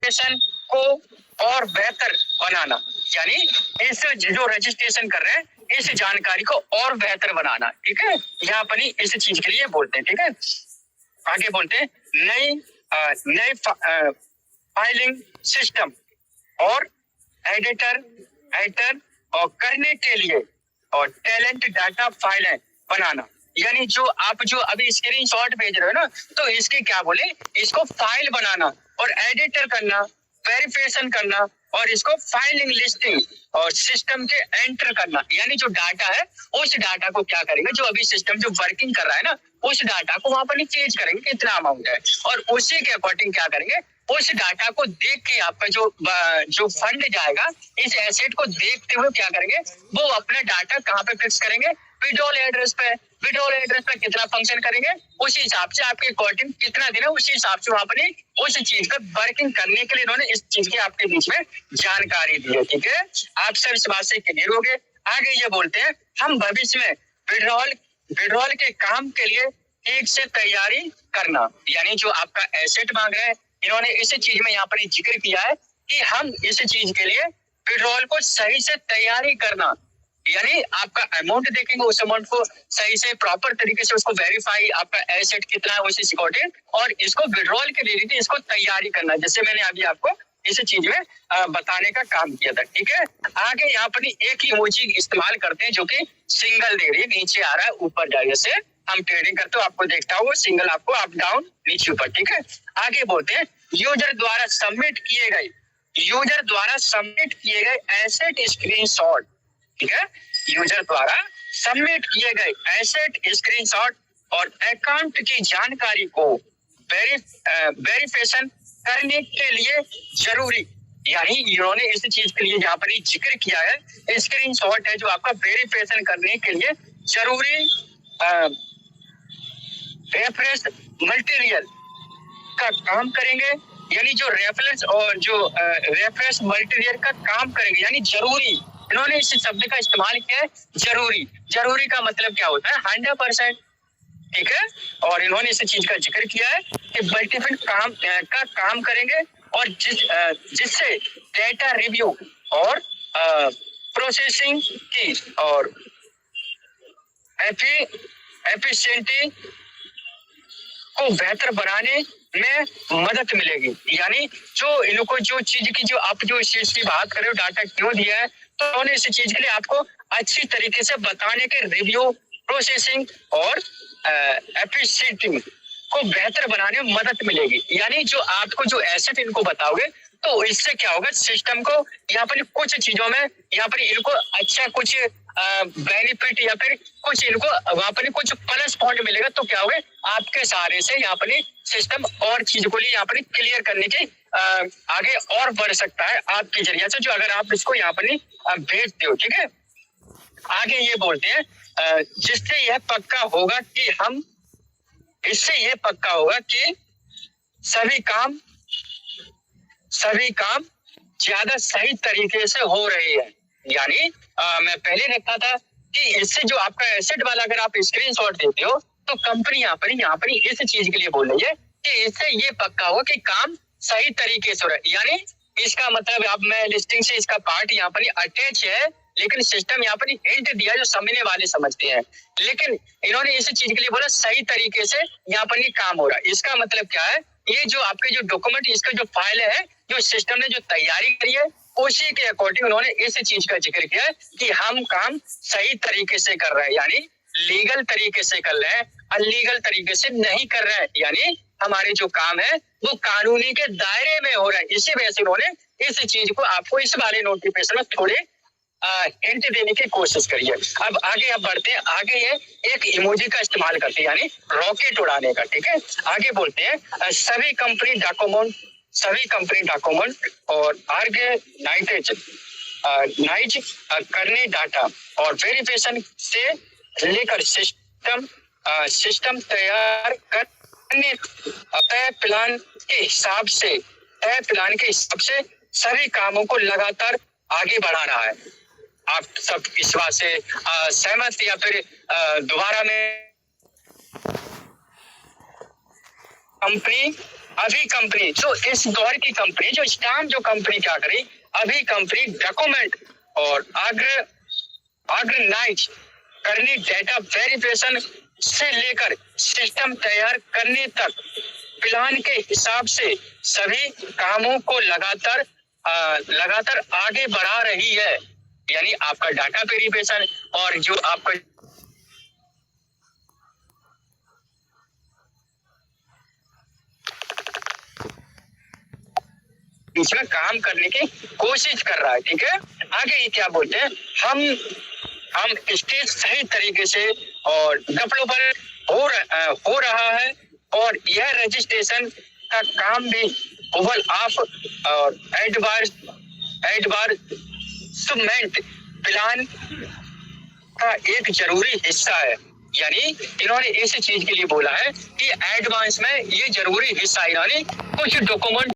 Registration को और बेहतर बनाना, यानी इस जो रजिस्ट्रेशन कर रहे हैं इस जानकारी को और बेहतर बनाना। ठीक है, यहाँ पर इस चीज के लिए बोलते हैं। ठीक है, आगे बोलते हैं नई फाइलिंग सिस्टम और एडिटर और करने के लिए और टैलेंट डाटा फाइलें बनाना, यानी जो आप जो अभी स्क्रीनशॉट भेज रहे हो ना, तो इसके क्या बोले, इसको फाइल बनाना और एडिटर करना, वेरिफिकेशन करना और इसको फाइलिंग लिस्टिंग और सिस्टम के एंटर करना, यानी जो डाटा है उस डाटा को क्या करेंगे, जो अभी सिस्टम जो वर्किंग कर रहा है ना उस डाटा को वहां पर चेंज करेंगे कितना अमाउंट है, और उसी के अकॉर्डिंग क्या करेंगे, उस डाटा को देख के आपका जो फंड जाएगा इस एसेट को देखते हुए क्या करेंगे, वो अपना डाटा कहाँ पे फिक्स करेंगे, विड्रॉल एड्रेस पे। विड्रॉल एड्रेस पे कितना फंक्शन करेंगे उसी हिसाब से आपके अकॉर्डिंग कितना देना उसी हिसाब से वहां पर उस चीज का वर्किंग करने के लिए इन्होंने इस चीज की आपके बीच में जानकारी दी है। ठीक है, आप सब इस बात से क्लियर हो गए। आगे ये बोलते हैं हम भविष्य में विड्रॉल के काम के लिए ठीक से तैयारी करना, यानी जो आपका एसेट मांग रहे हैं इन्होंने इस चीज में यहाँ पर जिक्र किया है कि हम इस चीज के लिए विड्रॉल को सही से तैयारी करना, यानी आपका अमाउंट देखेंगे उस अमाउंट को सही से प्रॉपर तरीके से उसको वेरीफाई आपका एसेट कितना है उसी अकॉर्डिंग, और इसको विड्रॉल के लिए इसको तैयारी करना, जैसे मैंने अभी आपको इस चीज में बताने का काम किया था। ठीक है, आगे यहाँ पर एक इमोजी इस्तेमाल करते हैं जो कि सिंगल दे रही है, नीचे आ रहा है ऊपर जा रही है, जैसे हम ट्रेडिंग करते हो आपको देखता हूँ सिंगल आपको अप डाउन नीचे ऊपर। ठीक है, आगे बोलते हैं यूजर द्वारा सबमिट किए गए एसेट स्क्रीनशॉट। ठीक है, यूजर द्वारा सबमिट किए गए एसेट स्क्रीनशॉट और अकाउंट की जानकारी को वेरिफिकेशन करने के लिए जरूरी, यानी इन्होंने इस चीज के लिए यहाँ पर जिक्र किया है स्क्रीनशॉट है जो आपका वेरिफिकेशन करने के लिए जरूरी रेफरेंस मटेरियल का काम करेंगे, यानी जो रेफरेंस और जो रेफरेंस मटेरियल का काम करेंगे, यानी जरूरी, इन्होंने इस शब्द का इस्तेमाल किया है जरूरी। जरूरी का मतलब क्या होता है 100%। ठीक है, और इन्होंने इस चीज का जिक्र किया है कि मल्टीपल काम करेंगे और जिससे डेटा रिव्यू और प्रोसेसिंग की और एफिशिएंसी को बेहतर बनाने में मदद मिलेगी, यानी जो इनको जो चीज की जो आप जो इस चीज की बात कर रहे हो डाटा क्यों दिया है, तो उन्होंने इस चीज के लिए आपको अच्छी तरीके से बताने के रिव्यू प्रोसेसिंग और एफिशिएंसी को बेहतर बनाने में मदद मिलेगी, यानी जो आपको जो एसेट इनको बताओगे तो इससे क्या होगा, सिस्टम को यहाँ पर कुछ चीजों में यहाँ पर इनको अच्छा कुछ बेनिफिट या फिर कुछ इनको वहां पर कुछ प्लस पॉइंट मिलेगा, तो क्या होगा आपके सहारे से यहाँ पर सिस्टम और चीजों को यहाँ पर क्लियर करने के आगे और बढ़ सकता है आपके जरिए से, जो अगर आप इसको यहाँ पर भेजते हो। ठीक है, आगे ये बोलते हैं जिससे यह पक्का होगा कि हम इससे यह पक्का होगा कि सभी काम ज्यादा सही तरीके से हो रहे हैं, यानी मैं पहले रखा था कि इससे जो आपका एसेट वाला अगर आप स्क्रीनशॉट देते हो तो कंपनी यहाँ पर इस चीज के लिए बोल रही है कि इससे ये पक्का होगा कि काम सही तरीके से हो रहा है, यानी इसका मतलब अब मैं लिस्टिंग से इसका पार्ट यहाँ पर अटैच है, लेकिन सिस्टम यहाँ पर हिंट दिया जो समझने वाले समझते हैं, लेकिन इन्होंने इस चीज के लिए बोला सही तरीके से यहाँ पर ये काम हो रहा है। इसका मतलब क्या है, ये जो आपके जो डॉक्यूमेंट इसका जो फाइल है जो सिस्टम ने जो तैयारी करी है उसी के अकॉर्डिंग उन्होंने इस चीज का जिक्र किया है कि हम काम सही तरीके से कर रहे हैं, यानी लीगल तरीके से कर रहे हैं, अनलीगल तरीके से नहीं कर रहे हैं, यानी हमारे जो काम है वो कानूनी के दायरे में हो रहा है। इसी वजह से उन्होंने इस चीज को आपको इस वाले नोटिफिकेशन में थोड़े हिंट देने की कोशिश करिए। अब आगे आप बढ़ते हैं, आगे ये एक इमोजी का इस्तेमाल करते हैं, यानी रॉकेट उड़ाने का। ठीक है, आगे बोलते हैं सभी कंपनी डॉक्यूमेंट और ऑर्गेनाइज करने डाटा और वेरिफिकेशन से लेकर सिस्टम तैयार करने तय प्लान के हिसाब से सभी कामों को लगातार आगे बढ़ा रहा है। आप सब इस बात से सहमत या फिर दोबारा में कंपनी जो इस दौर की कंपनी, जो इस टाइम जो कंपनी क्या करी, अभी कंपनी डॉक्यूमेंट और ऑर्गेनाइज करने, डेटा वेरिफिकेशन से लेकर सिस्टम तैयार करने तक प्लान के हिसाब से सभी कामों को लगातार आगे बढ़ा रही है। यानी आपका डाटा वेरिफिकेशन और जो आपका इसमें काम करने की कोशिश कर रहा है। ठीक है, आगे ये क्या बोलते हैं, हम स्टेज सही तरीके से और डेवलपर हो रहा है और यह रजिस्ट्रेशन का काम भी ओवल ऑफ और एडवांसमेंट प्लान का एक जरूरी हिस्सा है। यानी इन्होंने इस चीज के लिए बोला है कि एडवांस में ये जरूरी हिस्सा, इन्होंने कुछ डॉक्यूमेंट